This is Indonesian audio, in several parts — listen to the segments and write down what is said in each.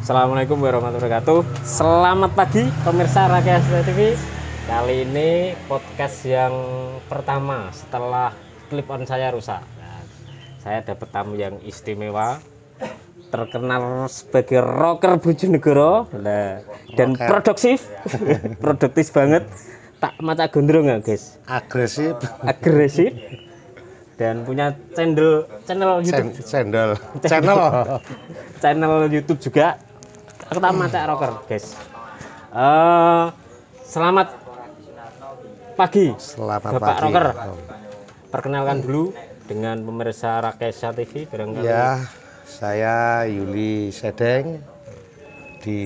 Assalamualaikum warahmatullahi wabarakatuh. Selamat pagi pemirsa Rakyat TV. Kali ini podcast yang pertama setelah clip on saya rusak. Nah, saya dapat tamu yang istimewa, terkenal sebagai rocker Bojonegoro, dan produktif, produktif banget. Tak maca gondrong nggak guys? Agresif. Dan punya channel YouTube, channel YouTube juga. Kita maca rocker guys. Selamat pagi, Selamat Bapak pagi. Rocker. Perkenalkan dulu dengan pemirsa Rakyat TV barangkali. Ya, saya Yuli Sedeng. Di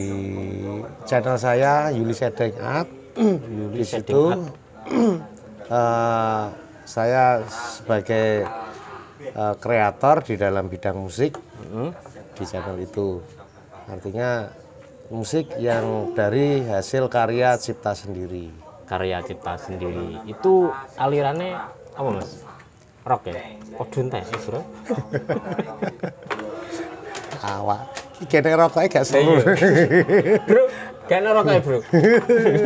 channel saya Yuli Sedeng Art. Di situ saya sebagai kreator di dalam bidang musik di channel itu. Artinya musik yang dari hasil karya cipta sendiri. Karya cipta sendiri. Itu alirannya apa mas? Rock ya? Kodun teh bro? Awak kene rokoknya gak seru. Bro, gak ada rock ya bro?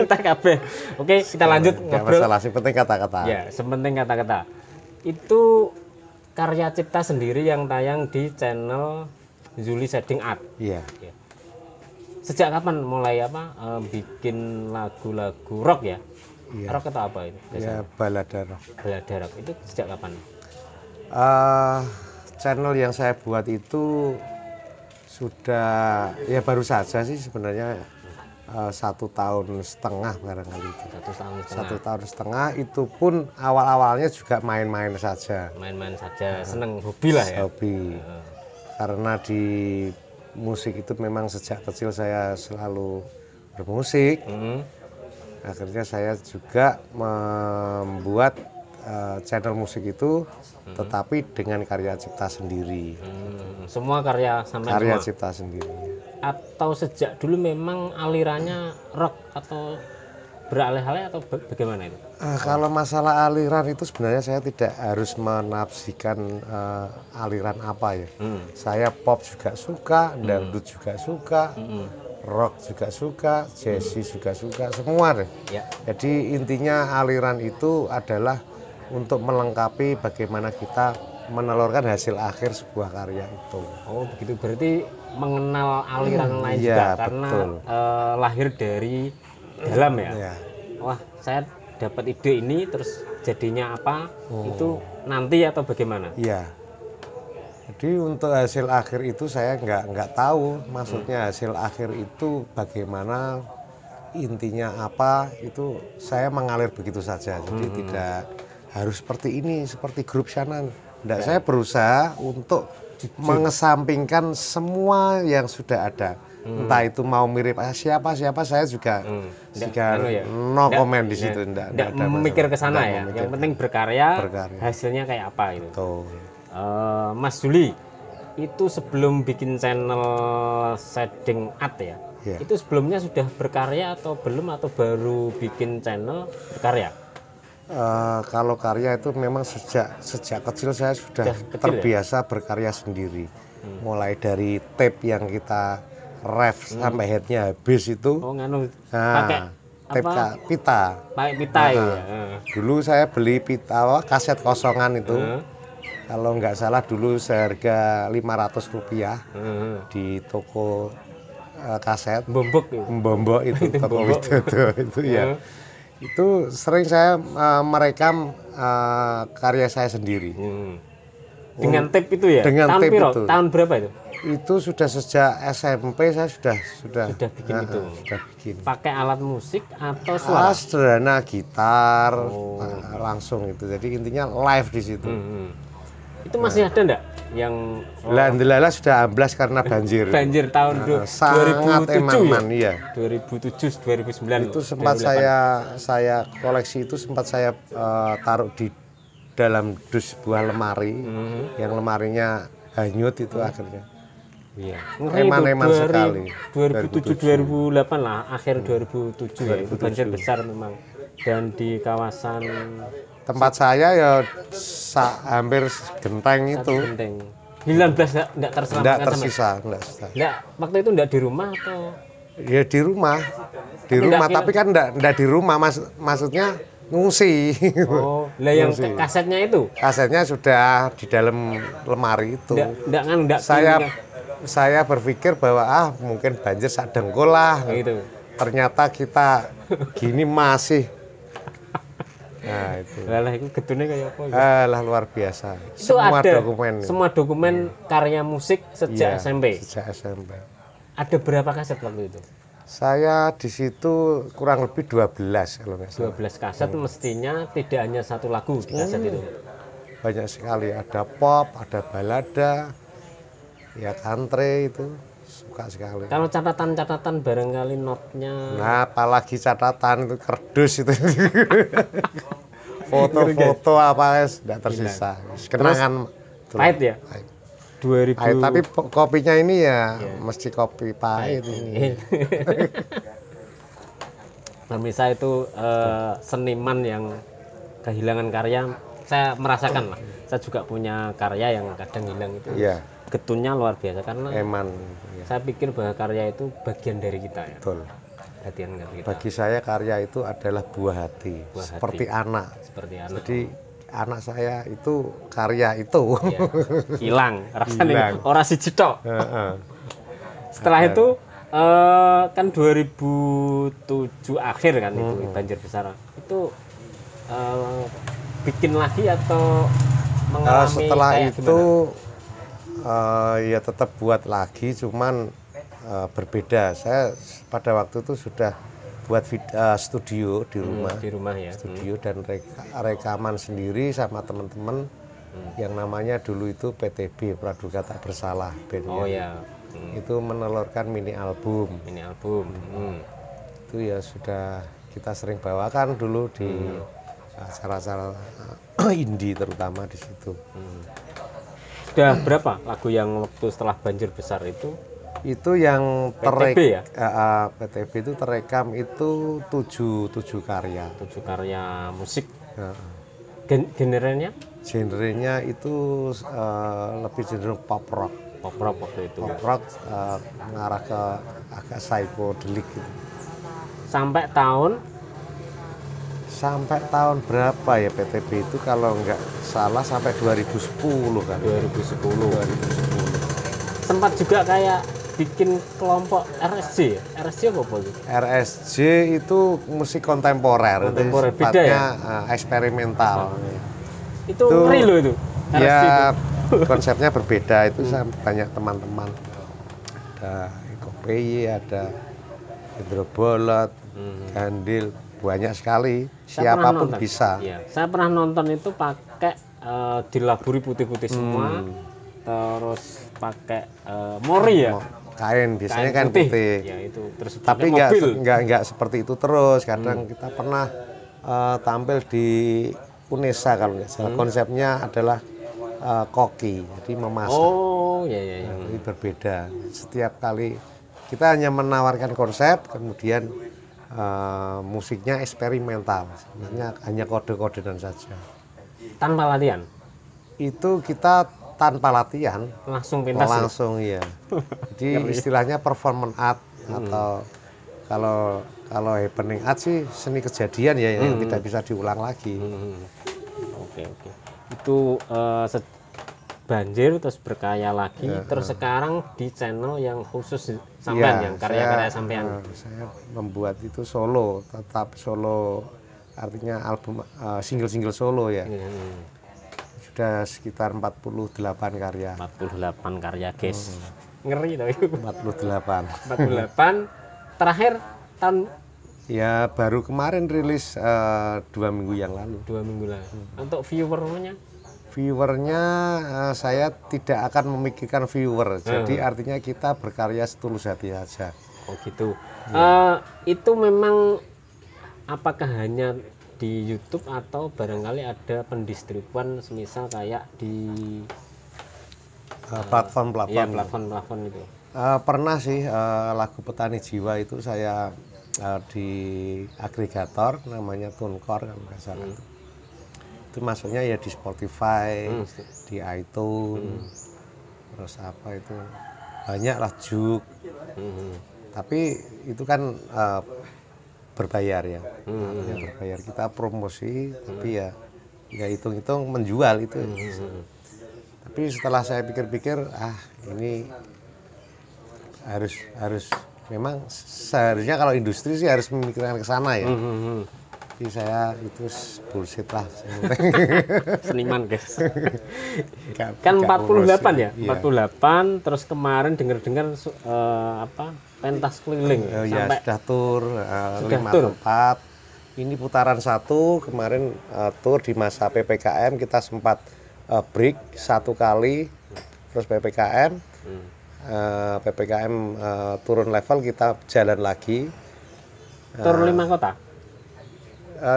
Entah kabeh. Oke, kita lanjut Gak ngobrol. masalah, sih penting kata-kata. Ya, sepenting kata-kata. Itu karya cipta sendiri yang tayang di channel Yuli Sedeng Art. Iya. Ya. Sejak kapan mulai bikin lagu-lagu rock ya? Iya. Rock atau apa itu? Ya, balada rock. Balada rock itu sejak kapan? Channel yang saya buat itu sudah ya baru saja sih sebenarnya 1,5 tahun barangkali itu. 1 tahun setengah. 1,5 tahun itu pun awal-awalnya juga main-main saja. Main-main saja, seneng hobi lah ya. Hobi. Karena di musik itu memang sejak kecil saya selalu bermusik. Akhirnya saya juga membuat channel musik itu, tetapi dengan karya cipta sendiri. Semua karya sampai Karya semua. cipta sendiri. Atau sejak dulu memang alirannya rock atau beralih-alih atau bagaimana itu? Kalau masalah aliran itu sebenarnya saya tidak harus menafsirkan aliran apa ya. Saya pop juga suka, dangdut juga suka, rock juga suka, jazzy juga suka, semua deh. Ya. Jadi intinya aliran itu adalah untuk melengkapi bagaimana kita menelurkan hasil akhir sebuah karya itu. Oh begitu, berarti mengenal aliran lain iya, juga karena betul. lahir dari dalam ya. Ya. Wah, saya dapat ide ini terus jadinya apa? Itu nanti atau bagaimana? Iya. Jadi untuk hasil akhir itu saya nggak tahu. Maksudnya hasil akhir itu bagaimana, intinya apa, itu saya mengalir begitu saja. Jadi tidak harus seperti ini, seperti grup sana. Nggak, saya berusaha untuk mengesampingkan semua yang sudah ada. Entah itu mau mirip siapa saya juga no comment di situ. Nggak memikir ke sana ya. Yang penting berkarya, hasilnya kayak apa itu. Tuh. Mas Juli, itu sebelum bikin channel Sedeng Art ya, itu sebelumnya sudah berkarya atau belum, atau baru bikin channel berkarya? Kalau karya itu memang sejak kecil saya sudah terbiasa berkarya sendiri. Mulai dari tape yang kita ref sampai headnya habis itu. Oh nganu, pakai tape pita. Pakai pita ya. Dulu saya beli pita kaset kosongan itu. Kalau nggak salah dulu seharga Rp500 di toko kaset. Bombok itu toko Widodo itu ya. Itu sering saya merekam karya saya sendiri. Dengan tape itu ya? Dengan tape itu. Tahun berapa itu? Itu sudah sejak SMP saya sudah bikin itu. Sudah bikin. Pakai alat musik atau suara? Sederhana, gitar, langsung itu. Jadi intinya live di situ. Itu masih ada enggak yang Alhamdulillah sudah amblas karena banjir. Banjir tahun sangat 2007 eman, ya? Iya. 2007 2009 itu sempat 2008. saya koleksi itu sempat saya taruh di dalam sebuah lemari yang lemarinya hanyut itu akhirnya. Iya. Eman-eman sekali. 2007 2008 lah, akhir 2007 ya. Itu banjir besar memang. Dan di kawasan tempat saya ya hampir genteng itu. Genteng. 19 enggak Nggak terselamatkan sama. tersisa, nggak tersisa. Enggak, waktu itu enggak di rumah atau Ya di rumah, Nggak kira- tapi kan nggak di rumah, maksudnya ngungsi. oh, lah yang Ngungsi. kasetnya itu Kasetnya sudah di dalam lemari itu. enggak Saya berpikir bahwa mungkin banjir sak dengkul lah. gitu. Ternyata kita gini masih. Nah itu. Lah itu gedune kayak apa gitu. Lah luar biasa. Itu Semua ada dokumen. semua dokumen karya musik sejak Iya, SMP. Sejak SMP. Ada berapa kaset waktu itu? Saya di situ kurang lebih 12 kalau nggak salah. 12 kaset mestinya tidak hanya satu lagu di kaset itu. Banyak sekali, ada pop, ada balada, ya country itu suka sekali. Kalau catatan-catatan barangkali notnya Nah, apalagi catatan itu kerdus itu. Foto-foto apa es tidak tersisa. Kenangan pahit ya? Pahit. 2000 Pahit, tapi kopinya ini ya mesti kopi pahit ini. Pemirsa itu seniman yang kehilangan karya, saya merasakan lah. Saya juga punya karya yang kadang hilang itu. Iya, Getunnya luar biasa karena eman. Ya, saya pikir bahwa karya itu bagian dari kita ya. betul. Bagian dari kita. Bagi saya karya itu adalah buah hati, Buah seperti anak. Seperti anak. Jadi anak saya itu karya itu. Ya, hilang rasanya Hilang. orang siji tok. Heeh. Setelah itu kan 2007 akhir kan itu banjir besar. Itu bikin lagi atau mengalami Setelah kayak itu ya tetap buat lagi, cuman berbeda. Saya pada waktu itu sudah buat studio di rumah, di rumah ya. studio dan rekaman sendiri sama teman-teman yang namanya dulu itu PTB, Praduga Tak Bersalah bandnya. Oh ya. Itu menelurkan mini album. Ini album. Itu ya sudah kita sering bawakan dulu di acara-acara indie terutama di situ. Sudah berapa lagu yang waktu setelah banjir besar itu? Itu yang PTB ya? PTB itu terekam itu 7 karya. 7 karya musik. Ya. Generenya Genrenya itu lebih cenderung pop rock. pop rock waktu itu. Pop rock mengarah ke agak psychedelic gitu. Sampai tahun Berapa ya PTB itu kalau nggak salah sampai 2010 kan. 2010. Sempat juga kayak bikin kelompok RSJ ya? RSJ apa itu? RSJ itu musik kontemporer, Kontemporer, itu beda ya? sifatnya eksperimental. Itu ngeri loh itu. RSJ Ya itu. konsepnya berbeda itu sama banyak teman-teman. Ada Eko PY, ada Hidrobolot, Gandil, banyak sekali. Saya pernah Siapapun nonton. bisa. Iya, saya pernah nonton itu pakai dilaburi putih-putih semua, terus pakai mori ya. Kain biasanya kain putih. Ya itu terus Tapi pakai mobil. nggak seperti itu terus. Kadang kita pernah tampil di UNESA kalau nggak salah. Konsepnya adalah koki, jadi memasak. Oh, ya. Ini berbeda. Setiap kali kita hanya menawarkan konsep, kemudian musiknya eksperimental. Sebenarnya hanya kode-kodean saja. Tanpa latihan, Itu kita tanpa latihan, langsung pintas. Ya? langsung ya. Jadi istilahnya performance art atau kalau happening art sih seni kejadian ya yang tidak bisa diulang lagi. Oke. Itu banjir terus berkarya lagi, terus sekarang di channel yang khusus sampean yang karya-karya sampean. Saya membuat itu solo, tetap solo, artinya album single-single solo ya. Sudah sekitar 48 karya. 48 karya, guys. Ngeri tau itu. 48. 48 terakhir tahun Ya baru kemarin rilis 2 minggu yang lalu. 2 minggu lalu. Untuk viewernya Viewernya saya tidak akan memikirkan viewer, jadi artinya kita berkarya setulus hati saja. oh gitu. Itu memang apakah hanya di YouTube atau barangkali ada pendistribuan semisal kayak di Platform-platform. ya platform itu. Pernah sih lagu Petani Jiwa itu saya di agregator namanya TuneCore kalau nggak salah. Itu masuknya ya di Spotify, di iTunes, terus apa itu banyak lah juk. Tapi itu kan berbayar ya. Ya berbayar, kita promosi tapi ya hitung-hitung menjual itu. Tapi setelah saya pikir-pikir ini harus memang seharusnya kalau industri sih harus memikirkan ke sana ya. Tapi saya itu bullshit lah. Seniman guys. Kan Kan 48 ya? Iya. 48 terus kemarin dengar-dengar pentas keliling Oh ya, sampai sudah tur Sudah 5 tur. tempat. Ini putaran 1, kemarin tur di masa PPKM kita sempat break 1 kali, terus PPKM turun level, kita jalan lagi. tur 5 kota.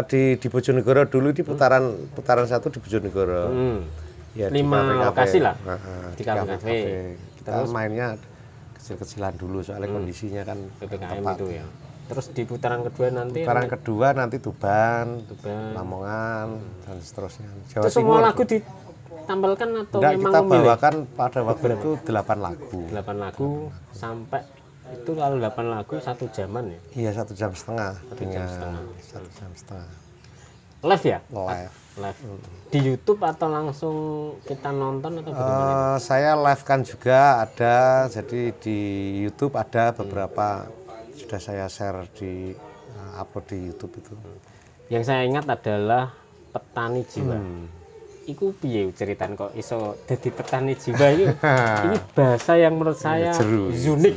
Di Bojonegoro dulu di putaran 1 di Bojonegoro. Ya, 5 di kafe-kafe. lokasi lah. Di Di kafe-kafe. kafe-kafe. Kita mainnya kecil-kecilan dulu soalnya kondisinya kan PPKM tepat. itu ya. Terus di putaran kedua nanti Putaran kedua nanti Tuban, Tuban. Lamongan, dan seterusnya. Jawa itu semua Timur. lagu ditampilkan atau Enggak, memang kita memilih? bawakan pada waktu itu 8 lagu. 8 lagu sampai itu kalau 8 lagu 1 jaman ya. Iya, 1 jam setengah. 1 jam setengah. 1 jam setengah. Live ya? Live. Live. Di YouTube atau langsung kita nonton atau bagaimana? Saya live kan juga ada, jadi di YouTube ada beberapa sudah saya share di upload di YouTube itu. Yang saya ingat adalah Petani Jiwa. Iku piye ceritaan kok iso jadi petani jiwa itu? Ini bahasa yang menurut saya unik.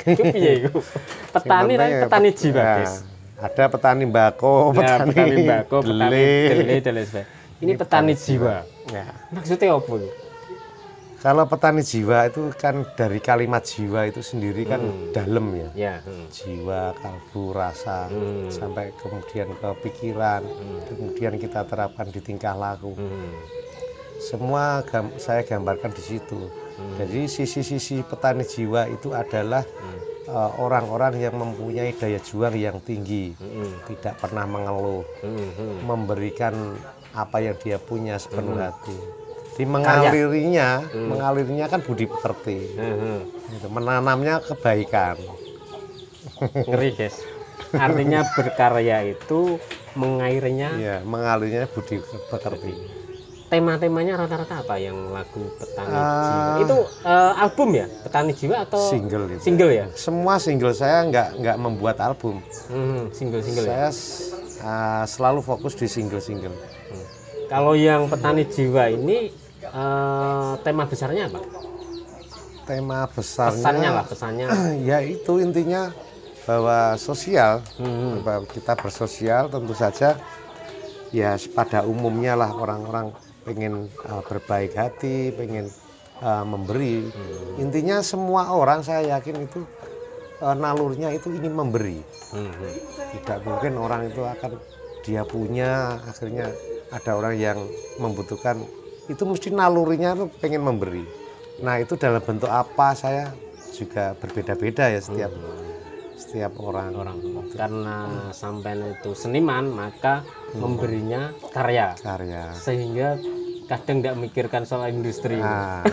Itu piye iku? Petani tapi petani jiwa, guys. Ada petani mbako, Ya, petani mbako, petani dele. dele dan lain sebagainya. Ini petani jiwa. Ya. Maksudnya apa itu? Kalau petani jiwa itu kan dari kalimat jiwa itu sendiri kan dalam ya. Ya. Jiwa, kalbu, rasa, sampai kemudian ke pikiran, kemudian kita terapkan di tingkah laku. Semua saya gambarkan di situ. Jadi sisi-sisi petani jiwa itu adalah orang-orang yang mempunyai daya juang yang tinggi, tidak pernah mengeluh, memberikan apa yang dia punya sepenuh hati. Di mengalirinya kan budi pekerti, gitu. Menanamnya kebaikan. Ngeri guys. Artinya berkarya itu mengairnya. Ya, mengalirnya budi pekerti. Tema-temanya rata-rata apa yang lagu Petani Jiwa? Itu album ya? Petani Jiwa atau Single itu. Single ya? Semua single saya nggak membuat album. Single-single ya? Saya selalu fokus di single-single. Kalau yang Petani Jiwa ini tema besarnya apa? Tema besarnya Pesannya lah, pesannya. ya itu intinya bahwa sosial, bahwa kita bersosial tentu saja ya pada umumnya lah orang-orang pengen berbaik hati, pengen memberi. Intinya semua orang saya yakin itu nalurnya itu ingin memberi. Tidak mungkin orang itu akan dia punya akhirnya ada orang yang membutuhkan, itu mesti nalurinya tuh pengen memberi. Nah itu dalam bentuk apa saya juga berbeda-beda ya setiap orang. Karena sampean itu seniman, maka memberinya karya. Sehingga kadang tidak memikirkan soal industri. Nah,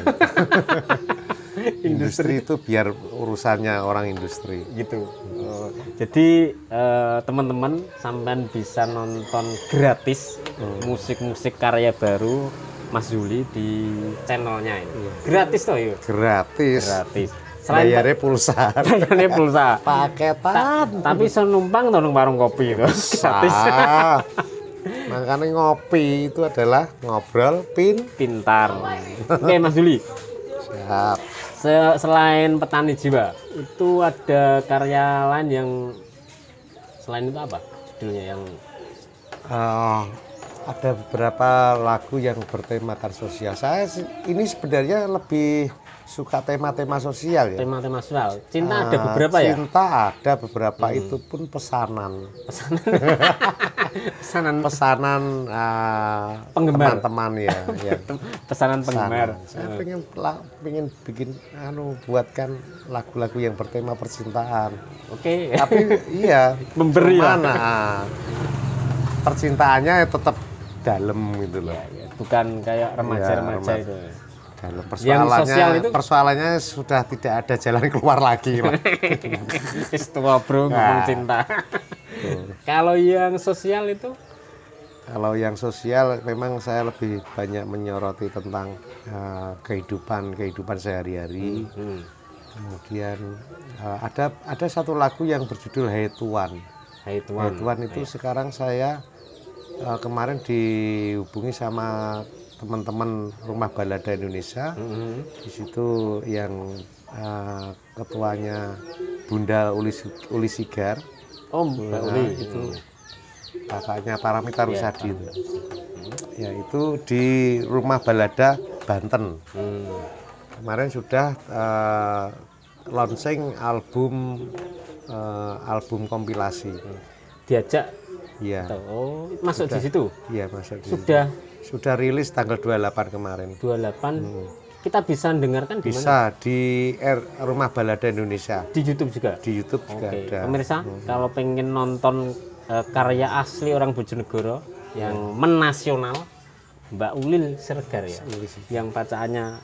industri itu biar urusannya orang industri. Gitu. Jadi teman-teman sampean bisa nonton gratis musik-musik karya baru Mas Zuli di channelnya ini. Gratis toh yuk? Gratis. Bayarnya pulsa. Bayarnya pulsa. Paketan. Tapi so numpang nang warung kopi itu. Gratis. Makanya ngopi itu adalah ngobrol pintar. Oke Mas Zuli. Siap. Selain Petani Jiwa, itu ada karya lain yang selain itu apa judulnya yang ada beberapa lagu yang bertemakan sosial. Saya ini sebenarnya lebih suka tema-tema sosial ya. Tema-tema sosial. Cinta ada beberapa ya? Cinta ada beberapa, itu pun pesanan. Pesanan penggemar. Teman-teman ya. Pesanan penggemar. Saya pengen bikin buatkan lagu-lagu yang bertema percintaan. Oke. Tapi iya, memberi mana percintaannya tetap dalam gitu loh. Bukan kayak remaja-remaja itu. dalam. sosial itu? Persoalannya sudah tidak ada jalan keluar lagi, Pak. Tua bro ngomong cinta. Kalau yang sosial itu? Kalau yang sosial memang saya lebih banyak menyoroti tentang kehidupan sehari-hari. Kemudian ada satu lagu yang berjudul Hai Tuan. Hai Tuan. Hai Tuan itu sekarang saya kemarin dihubungi sama teman-teman Rumah Balada Indonesia. Di situ yang ketuanya Bunda Uli Sigar. Oh, Mbak Uli itu kakaknya Paramita Rusadi itu. Ya, itu di Rumah Balada Banten. Kemarin sudah launching album kompilasi. Diajak? Iya. Oh, masuk di situ? Iya, masuk di Sudah? Sudah rilis tanggal 28 kemarin. 28. Kita bisa dengarkan di mana? Bisa di Rumah Balada Indonesia. Di YouTube juga? Di YouTube juga ada. Pemirsa, kalau pengen nonton karya asli orang Bojonegoro yang menasional, Mbak Ulil Siregar ya, yang bacaannya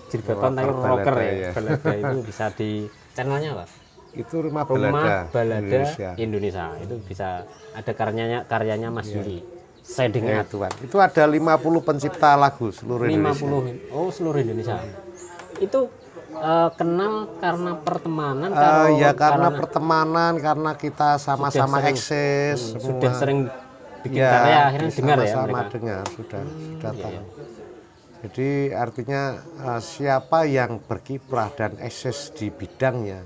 jilbaban tapi rocker ya, balada itu bisa di channelnya apa? Itu Rumah Balada Indonesia. Itu bisa ada karyanya Mas Yuli. Saya dengar Tuan. Itu ada 50 pencipta lagu seluruh Indonesia. 50. Oh, seluruh Indonesia. Itu kenal karena pertemanan ya karena pertemanan, karena kita sama-sama eksis, sudah sering bikin karya akhirnya dengar ya sama mereka. Dengar sudah tahu. Jadi artinya siapa yang berkiprah dan eksis di bidangnya,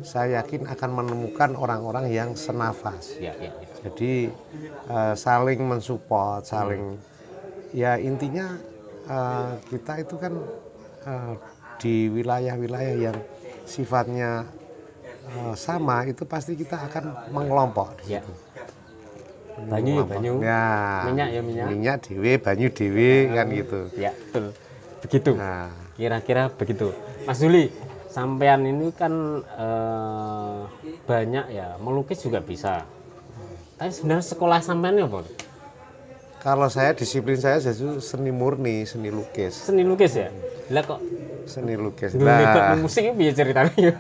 saya yakin akan menemukan orang-orang yang senafas. Jadi saling mensupport, saling ya intinya kita itu kan di wilayah-wilayah yang sifatnya sama, itu pasti kita akan mengelompok di situ. Banyu, minyak dewe, banyu dewe kan gitu. Ya, betul. Begitu. Kira-kira begitu. Mas Juli, sampean ini kan banyak ya, melukis juga bisa. Tapi sebenarnya sekolah sampean apa? Kalau saya, disiplin saya justru seni murni, seni lukis. Seni lukis ya? Lah kok seni lukis. Nah, musik itu biasa ceritanya.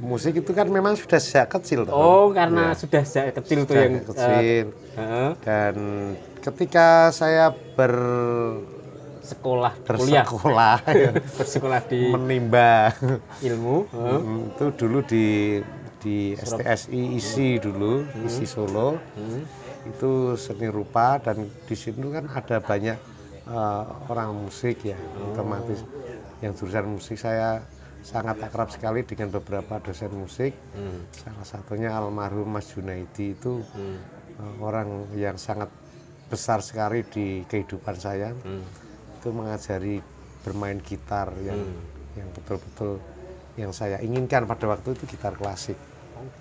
Musik itu kan memang sudah sejak kecil. Oh, karena sudah sejak kecil tuh yang kecil. Dan ketika saya bersekolah bersekolah di menimba ilmu, itu dulu di STSI ISI dulu, ISI Solo. Itu seni rupa, dan di situ kan ada banyak orang musik ya, otomatis yang jurusan musik saya sangat akrab sekali dengan beberapa dosen musik. Salah satunya almarhum Mas Junaidi itu orang yang sangat besar sekali di kehidupan saya. Itu mengajari bermain gitar yang betul-betul yang saya inginkan pada waktu itu, gitar klasik.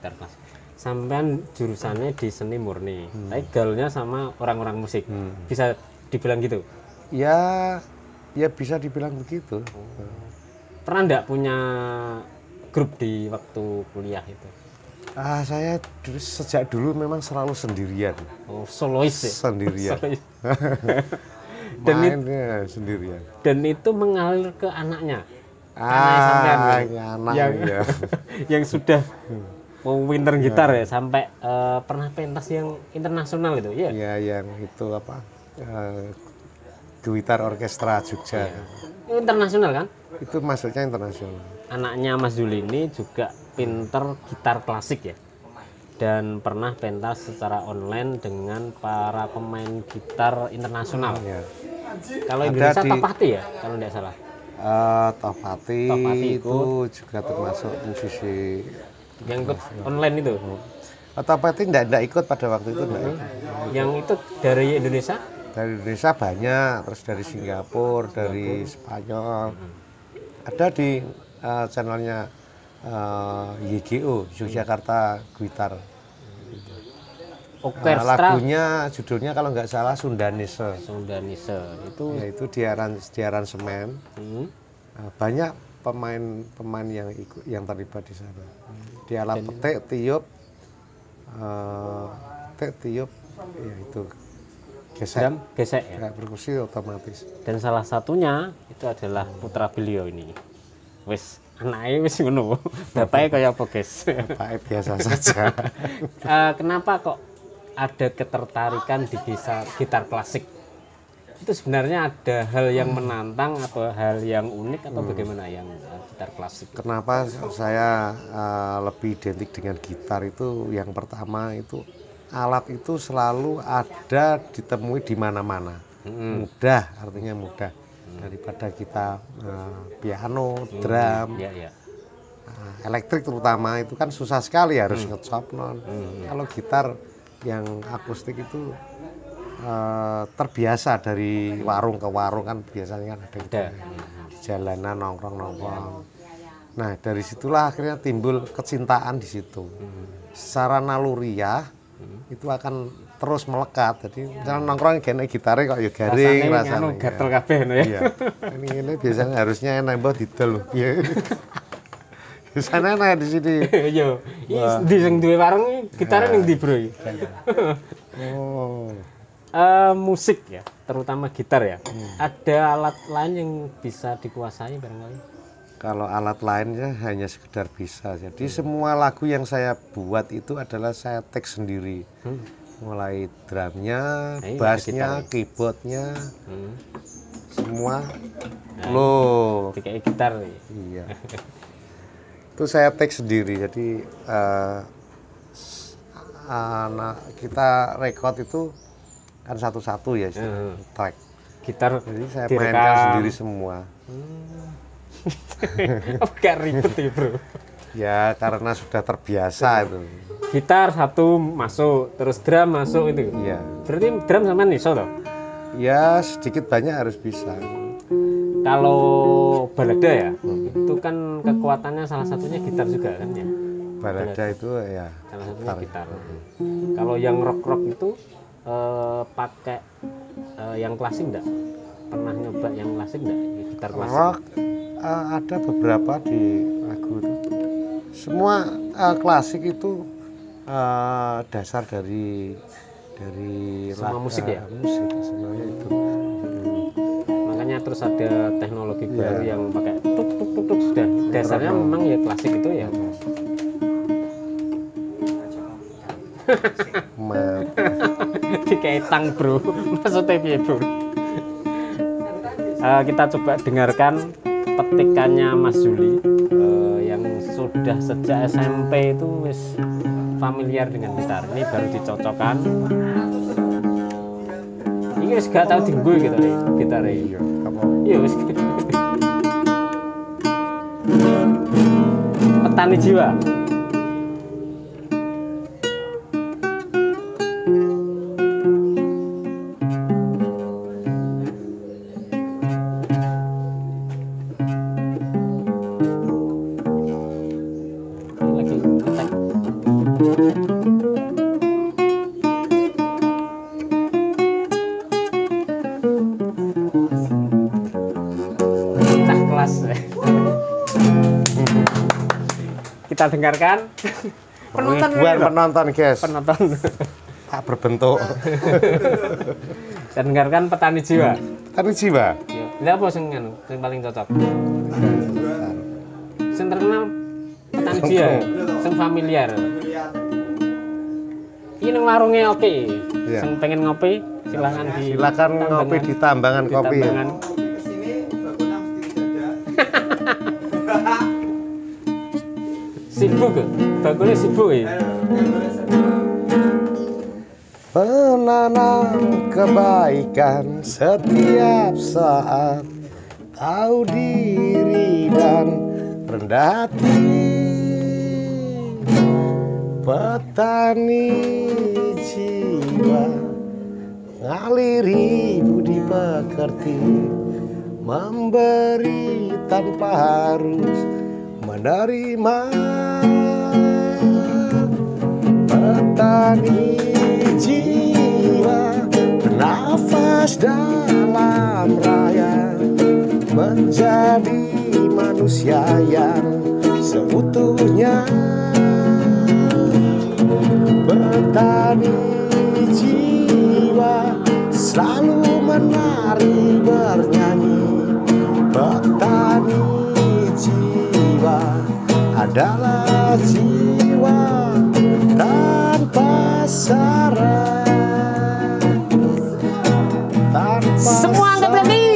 Gitar klasik. Sampean jurusannya di seni murni, tapi gaulnya sama orang-orang musik. Bisa dibilang gitu? Ya bisa dibilang begitu. Pernah enggak punya grup di waktu kuliah itu? Saya sejak dulu memang selalu sendirian. Oh, solois ya? Sendirian. Dan mainnya sendirian. Dan itu mengalir ke anaknya. Yang sudah mau winter gitar ya, sampai pernah pentas yang internasional itu ya? Iya, yang itu apa? Gitar Orkestra Jogja. Itu internasional kan? Itu maksudnya internasional. Anaknya Mas Juli ini juga pinter gitar klasik ya, dan pernah pentas secara online dengan para pemain gitar internasional. Kalau Indonesia Topati ya, kalau tidak salah. Topati itu juga termasuk musisi yang ikut online itu. Topati tidak ikut pada waktu itu. Yang itu dari Indonesia? Dari Indonesia banyak, terus dari Singapura, dari Spanyol. Ada di channelnya YGO, Yogyakarta Gitar. Lagunya judulnya kalau nggak salah Sundanise. Itu di aransemen. Banyak pemain yang terlibat di sana. Di alat petik, tiup, ya itu gesek, gesek ya. kayak perkusi otomatis. Dan salah satunya itu adalah putra beliau ini. Wis anaknya wis ngono. Bapaknya kayak apa, guys? Bapaknya biasa saja. Kenapa kok ada ketertarikan di gitar klasik? Itu sebenarnya ada hal yang menantang atau hal yang unik atau bagaimana yang gitar klasik? Kenapa saya lebih identik dengan gitar itu? Yang pertama itu alat itu selalu ada ditemui di mana-mana. Mudah, artinya mudah. Daripada kita piano, drum, elektrik terutama itu kan susah sekali, harus ngecop non. Kalau gitar yang akustik itu terbiasa dari warung ke warung, kan biasanya kan ada di jalanan nongkrong. Nah dari situlah akhirnya timbul kecintaan di situ. Secara naluriah itu akan terus melekat. Jadi misalnya nongkrong gini gitarnya kok ya garing rasanya. Gatel kabeh no ya. Iya. Ini biasanya harusnya nembok didel. Iya. Sana enak di sini. Iya. Di sing duwe warung gitarnya ning ndi, Bro? Oh. Musik ya, terutama gitar ya. Ada alat lain yang bisa dikuasai barangkali? Kalau alat lainnya hanya sekedar bisa. Jadi semua lagu yang saya buat itu adalah saya take sendiri. Mulai drumnya, bassnya, keyboardnya, semua. Loh. Kayak gitar. Iya. Itu saya take sendiri. Jadi kita record itu kan satu-satu ya, track gitar. Jadi saya mainkan sendiri semua. Gak ribet ya, Bro? Ya karena sudah terbiasa itu. Gitar satu masuk, terus drum masuk itu. Iya. Berarti drum sama iso toh? Ya sedikit banyak harus bisa. Kalau balada ya, itu kan kekuatannya salah satunya gitar juga kan ya. Balada itu ya salah satunya gitar. Kalau yang rock itu pakai yang klasik enggak? Pernah nyoba yang klasik enggak? Gitar klasik. Rock ada beberapa di lagu itu. Semua klasik itu dasar dari semua musik ya? Musik semuanya itu. Makanya terus ada teknologi baru yang pakai tuk tuk tuk tuk sudah. Dasarnya memang ya klasik itu ya. Kayak tang, Bro. Maksudnya piye, Bro? Kita coba dengarkan petikannya Mas Zuli yang sudah sejak SMP itu wis familiar dengan gitar. Ini baru dicocokkan. Ini wis gak tau dienggo gitu gitar iki. Iya wis. Petani jiwa. Kita dengarkan penonton guys. Penonton Tak berbentuk. Kita dengarkan Petani Jiwa. Petani Jiwa. Iya. Lha apa sing paling cocok? Sing terkenal Petani Jiwa, sing familiar. Ini nang warungnya oke. Iya. Sing pengen ngopi silakan ngopi di Tambangan Kopi. Tambangan. Sibuk, bakulnya sibuk ya. Menanam kebaikan setiap saat, tahu diri dan rendah hati. Petani jiwa, ngaliri budi pekerti, memberi tanpa harus menerima. Petani jiwa, bernafas dalam raya, menjadi manusia yang seutuhnya. Petani jiwa, selalu menari bernyanyi. Petani jiwa adalah jiwa tanpa syarat. Semua angkat kaki.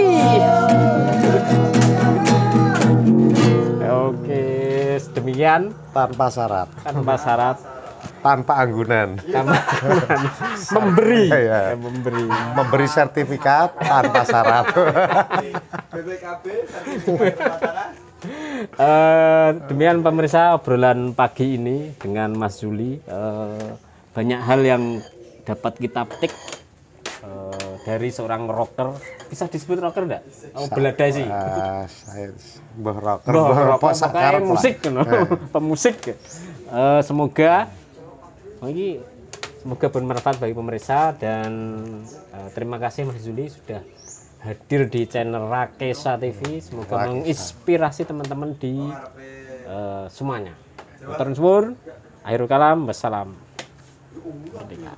Oke, demikian Tanpa syarat, tanpa syarat, tanpa anggunan, memberi, Ya. Memberi sertifikat tanpa syarat. Demikian pemirsa obrolan pagi ini dengan Mas Zuli. Banyak hal yang dapat kita petik dari seorang rocker. Bisa disebut rocker enggak? Oh, belada sih. Saya mbah rocker, Pokoknya musik, pemusik. Semoga semoga bermanfaat bagi pemirsa dan terima kasih Mas Zuli sudah hadir di channel Rakesa TV. Semoga menginspirasi teman-teman di semuanya. Matur nuwun. Akhirul kalam, wassalam. Merdeka.